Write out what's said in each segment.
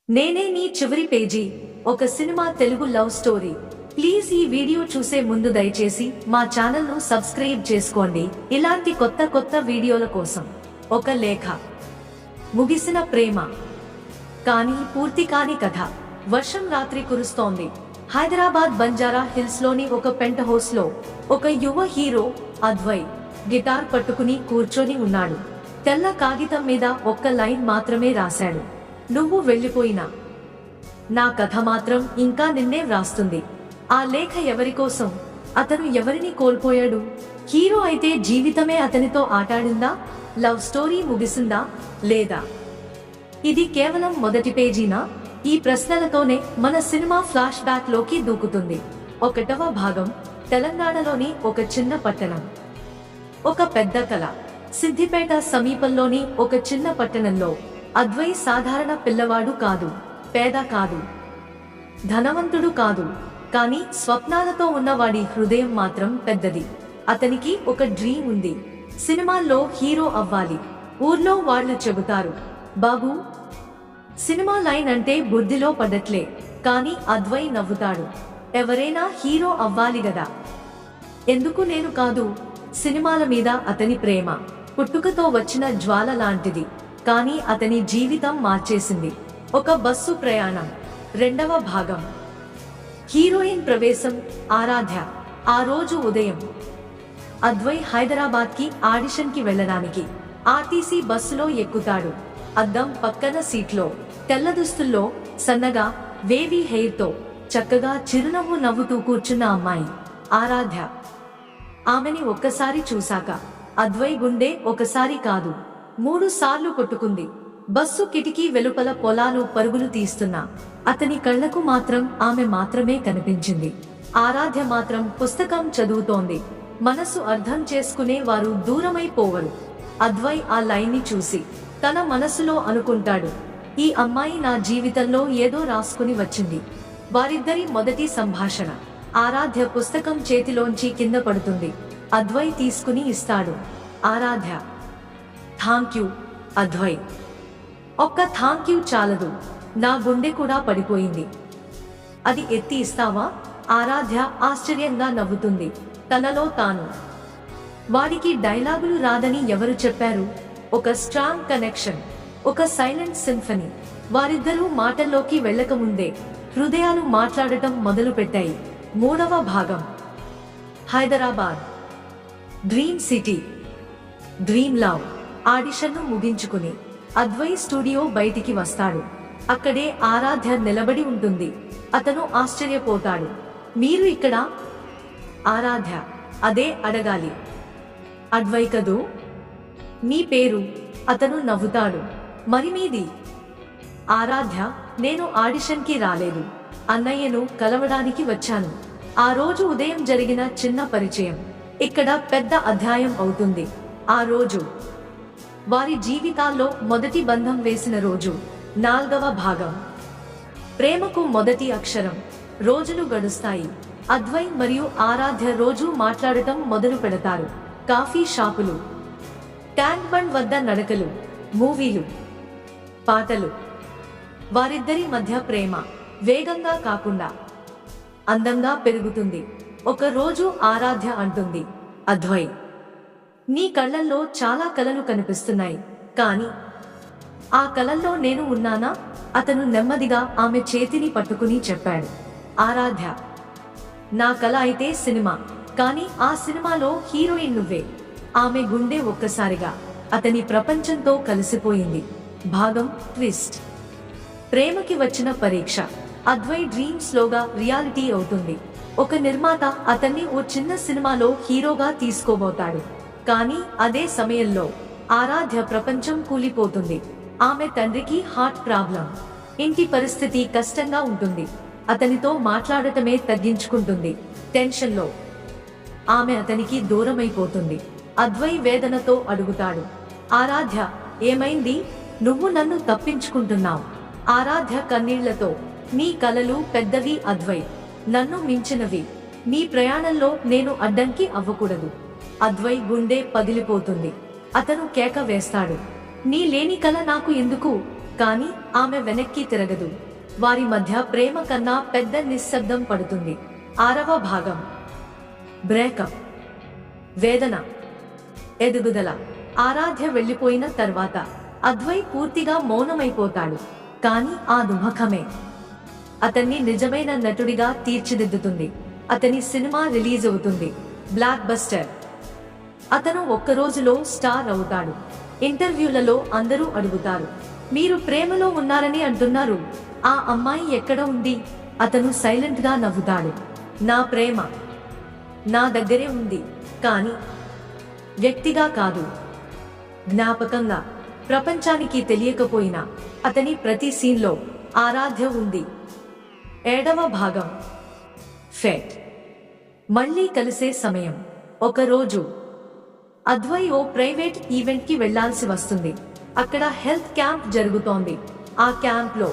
నేనే నీ చివరి పేజీ ఒక cinema Telugu love story. Please ఈ వీడియో చూసే ముందు దయచేసి మా ఛానల్ ను సబ్స్క్రైబ్ చేసుకోండి ఇలాంటి కొత్త వీడియోల కోసం. ఒక లేఖ. ముగిసిన ప్రేమ కానీ పూర్తి కాని కథ. వర్షం రాత్రి కురుస్తోంది. హైదరాబాద్ బంజారా హిల్స్ లోని ఒక పెంట్ హౌస్ లో ఒక యువ హీరో అద్వయ్ గిటార్ పట్టుకుని కూర్చొని ఉన్నాడు. తెల్ల కాగితం మీద ఒక్క లైన్ మాత్రమే రాశాడు. నువ్వు వెళ్ళిపోయినా నా కథ మాత్రం ఇంకా నిన్నే వ్రాస్తుంది. ఆ లేఖ ఎవరికోసం? అతను ఎవరిని కోల్పోయాడు? హీరో అయితే జీవితమే అతనితో ఆటాడిందా? లవ్ స్టోరీ ముగిసిందా లేదా? ఇది కేవలం మొదటి పేజీనా? ఈ ప్రశ్నలతోనే మన సినిమా ఫ్లాష్ బ్యాక్ లోకి దూకుతుంది. 1వ భాగం. తెలంగాణలోని ఒక చిన్న పట్టణం. ఒక పెద్ద కళ. సిద్దిపేట సమీపంలోని ఒక చిన్న పట్టణంలో అద్వయ్ సాధారణ పిల్లవాడు కాదు, పేద కాదు, ధనవంతుడు కాదు. కానీ స్వప్నాలతో ఉన్నవాడి హృదయం మాత్రం పెద్దది. అతనికి ఒక డ్రీమ్ ఉంది. సినిమాల్లో హీరో అవ్వాలి. ఊర్లో వాళ్ళు చెబుతారు, బాబూ సినిమా లైన్ అంటే బుద్ధిలో పడట్లే. కానీ అద్వయ్ నవ్వుతాడు, ఎవరైనా హీరో అవ్వాలి గదా, ఎందుకు నేను కాదు? సినిమాల మీద అతని ప్రేమ పుట్టుకతో వచ్చిన జ్వాల లాంటిది. కానీ అతని జీవితం మార్చేసింది ఒక బస్సు ప్రయాణం. 2వ భాగం. హీరోయిన్ ప్రవేశం ఆరాధ్య. ఆ రోజు ఉదయం అద్వయ్ హైదరాబాద్ కి ఆడిషన్ కి వెళ్ళడానికి ఆర్టీసీ బస్సులో ఎక్కుతాడు. అద్దం పక్కన సీట్లో తెల్ల దుస్తుల్లో సన్నగా వేవీ హెయిర్ తో చక్కగా చిరునవ్వు నవ్వుతూ కూర్చున్న అమ్మాయి ఆరాధ్య. ఆమెని ఒక్కసారి చూశాక అద్వయ్ గుండె ఒకసారి కాదు 3 సార్లు కొట్టుకుంది. బస్సు కిటికీ వెలుపల పొలాలు పరుగులు తీస్తున్నా అతని కళ్లకు మాత్రం ఆమె మాత్రమే కనిపించింది. ఆరాధ్య మాత్రం పుస్తకం చదువుతోంది. మనసు అర్థం చేసుకునే వారు దూరమైపోవరు. అద్వయ్ ఆ లైన్ని చూసి తన మనసులో అనుకుంటాడు, ఈ అమ్మాయి నా జీవితంలో ఏదో రాసుకుని వచ్చింది. వారిద్దరి మొదటి సంభాషణ. ఆరాధ్య పుస్తకం చేతిలోంచి కింద పడుతుంది. అద్వయ్ తీసుకుని ఇస్తాడు. ఆరాధ్య, థాంక్యూ అద్వయ్. ఒక్క థాంక్యూ చాలదు, నా గుండె కూడా పడిపోయింది. అది ఎత్తి ఇస్తావా? ఆరాధ్య ఆశ్చర్యంగా నవ్వుతుంది తనలో తాను. వాడికి డైలాగులు రాదని ఎవరు చెప్పారు? ఒక స్ట్రాంగ్ కనెక్షన్, ఒక సైలెంట్ సింఫనీ. వారిద్దరూ మాటల్లోకి వెళ్ళకముందే హృదయాలు మాట్లాడటం మొదలు పెట్టాయి. 3వ భాగం. Hyderabad, dream city, dream love. ఆడిషన్ను ముగించుకుని అద్వయ్ స్టూడియో బయటికి వస్తాడు. అక్కడే ఆరాధ్య నిలబడి ఉంటుంది. అతను ఆశ్చర్యపోతాడు, మీరు ఇక్కడ? ఆరాధ్య, అదే అడగాలి. అద్వయ్ కదూ, మీ పేరు? అతను నవ్వుతాడు, మరి మీది? ఆరాధ్య, నేను ఆడిషన్ కి రాలేదు, అన్నయ్యను కలవడానికి వచ్చాను. ఆ రోజు ఉదయం జరిగిన చిన్న పరిచయం ఇక్కడ పెద్ద అధ్యాయం అవుతుంది. ఆ రోజు వారి జీవితాల్లో మొదటి బంధం వేసిన రోజు. 4వ భాగం. ప్రేమకు మొదటి అక్షరం. రోజులు గడుస్తాయి. అద్వయ్ మరియు ఆరాధ్య రోజు మాట్లాడటం మొదలు పెడతారు. కాఫీ షాపులు, ట్యాంక్ బండ్ వద్ద నడకలు, మూవీలు, పాటలు. వారిద్దరి మధ్య ప్రేమ వేగంగా కాకుండా అందంగా పెరుగుతుంది. ఒక రోజు ఆరాధ్య అంటుంది, అద్వయ్, నీ కళ్ళల్లో చాలా కలలు కనిపిస్తున్నాయి, కానీ ఆ కలల్లో నేను ఉన్నానా? అతను నెమ్మదిగా ఆమె చేతిని పట్టుకుని చెప్పాడు. ఆరాధ్య, నా కల అయితే సినిమా, కానీ ఆ సినిమాలో హీరోయిన్ నువ్వే. ఆమె గుండె ఒక్కసారిగా అతని ప్రపంచంతో కలిసిపోయింది. భాగం ట్విస్ట్. ప్రేమకి వచ్చిన పరీక్ష. అద్వయ్ డ్రీమ్ స్లోగా రియాలిటీ అవుతుంది. ఒక నిర్మాత అతన్ని ఓ చిన్న సినిమాలో హీరోగా తీసుకోబోతాడు. కానీ అదే సమయంలో ఆరాధ్య ప్రపంచం కూలిపోతుంది. ఆమె తండ్రికి హార్ట్ ప్రాబ్లం. ఇంటి పరిస్థితి కష్టంగా ఉంటుంది. అతనితో మాట్లాడటమే తగ్గించుకుంటుంది. టెన్షన్లో ఆమె అతనికి దూరమైపోతుంది. అద్వయ్ వేదనతో అడుగుతాడు, ఆరాధ్య, ఏమైంది? నువ్వు నన్ను తప్పించుకుంటున్నావు. ఆరాధ్య కన్నీళ్లతో, నీ కలలు పెద్దవి అద్వయ్, నన్ను మించినవి. నీ ప్రయాణంలో నేను అడ్డంకి అవ్వకూడదు. అద్వయ్ గుండె పగిలిపోతుంది. అతను కేక వేస్తాడు, నీ లేని కల నాకు ఎందుకు? కానీ ఆమె వెనక్కి తిరగదు. వారి మధ్య ప్రేమ కన్నా పెద్ద నిశ్శబ్దం పడుతుంది. 6వ భాగం. బ్రేకప్. వేదన, ఎదుగుదల. ఆరాధ్య వెళ్ళిపోయిన తర్వాత అద్వై పూర్తిగా మౌనమైపోతాడు. కానీ ఆ దుఃఖమే అతన్ని నిజమైన నటుడిగా తీర్చిదిద్దుతుంది. అతని సినిమా రిలీజ్ అవుతుంది, బ్లాక్ బస్టర్. అతను ఒక్కరోజులో స్టార్ అవుతాడు. ఇంటర్వ్యూలలో అందరూ అడుగుతారు, మీరు ప్రేమలో ఉన్నారని అంటున్నారు, ఆ అమ్మాయి ఎక్కడ ఉంది? అతను సైలెంట్ గా నవ్వుతాడు. నా ప్రేమ నా దగ్గరే ఉంది, కానీ వ్యక్తిగా కాదు, జ్ఞాపకంగా. ప్రపంచానికి తెలియకపోయినా అతని ప్రతి సీన్లో ఆరాధ్య ఉంది. 7వ భాగం. ఫేట్. మళ్ళీ కలిసే సమయం. ఒకరోజు అద్వై ఓ ప్రైవేట్ ఈవెంట్ కి వెళ్లాల్సి వస్తుంది. అక్కడ హెల్త్ క్యాంప్ జరుగుతోంది. ఆ క్యాంప్ లో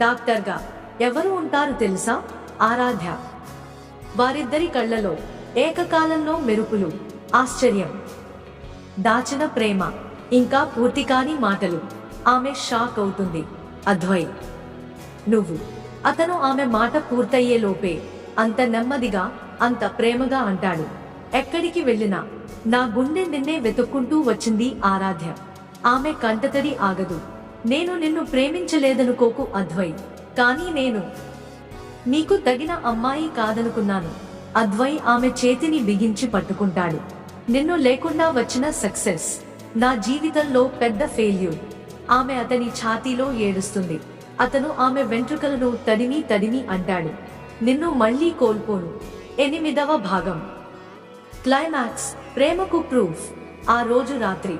డాక్టర్గా ఎవరు ఉంటారు తెలుసా? ఆరాధ్య. వారిద్దరి కళ్ళలో ఏకకాలంలో మెరుపులు, ఆశ్చర్యం, దాచిన ప్రేమ, ఇంకా పూర్తి కాని మాటలు. ఆమె షాక్ అవుతుంది. అద్వై, నువ్వు? అతను ఆమె మాట పూర్తయ్యే లోపే అంత నెమ్మదిగా, అంత ప్రేమగా అంటాడు, ఎక్కడికి వెళ్ళినా నా గుండె నిన్నే వెతుక్కుంటూ వచ్చింది ఆరాధ్య. ఆమె కంటతడి ఆగదు. నేను నిన్ను ప్రేమించలేదనుకోకు అద్వై, కానీ నేను నీకు తగిన అమ్మాయి కాదనుకున్నాను. అద్వై ఆమె చేతిని బిగించి పట్టుకుంటాడు. నిన్ను లేకుండా వచ్చిన సక్సెస్ నా జీవితంలో పెద్ద ఫెయిల్యూర్. ఆమె అతని ఛాతీలో ఏడుస్తుంది. అతను ఆమె వెంట్రుకలను తడిమి తడిమి అంటాడు, నిన్ను మళ్లీ కోల్పోను. 8వ భాగం. క్లైమాక్స్. ప్రేమకు ప్రూఫ్. ఆ రోజు రాత్రి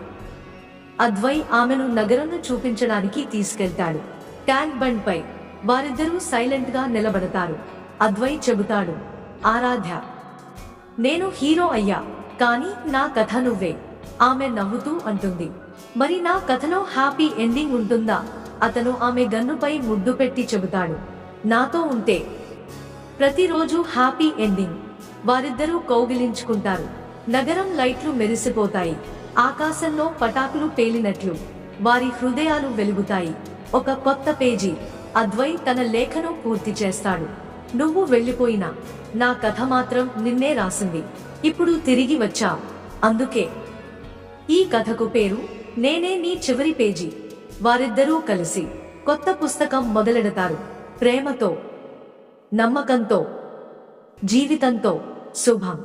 అద్వై ఆమెను నగరంను చూపించడానికి తీసుకెళ్తాడు. ట్యాంక్ బండ్ పై వారిద్దరూ సైలెంట్ గా నిలబడతారు. అద్వై చెబుతాడు, ఆరాధ్య, నేను హీరో అయ్యా, కానీ నా కథ నువ్వే. ఆమె నవ్వుతూ అంటుంది, మరి నా కథలో హ్యాపీ ఎండింగ్ ఉంటుందా? అతను ఆమె గన్నుపై ముద్దు పెట్టి చెబుతాడు, నాతో ఉంటే ప్రతిరోజు హ్యాపీ ఎండింగ్. వారిద్దరూ కౌగిలించుకుంటారు. నగరం లైట్లు మెరిసిపోతాయి. ఆకాశంలో పటాకులు పేలినట్లు వారి హృదయాలు వెలుగుతాయి. ఒక కొత్త పేజీ. అద్వై తన లేఖను పూర్తి చేస్తాడు. నువ్వు వెళ్ళిపోయినా నా కథ మాత్రం నిన్నే రాసింది. ఇప్పుడు తిరిగి వచ్చావు, అందుకే ఈ కథకు పేరు నేనే నీ చివరి పేజీ. వారిద్దరూ కలిసి కొత్త పుస్తకం మొదలెడతారు. ప్రేమతో, నమ్మకంతో, జీవితంతో. శుభం.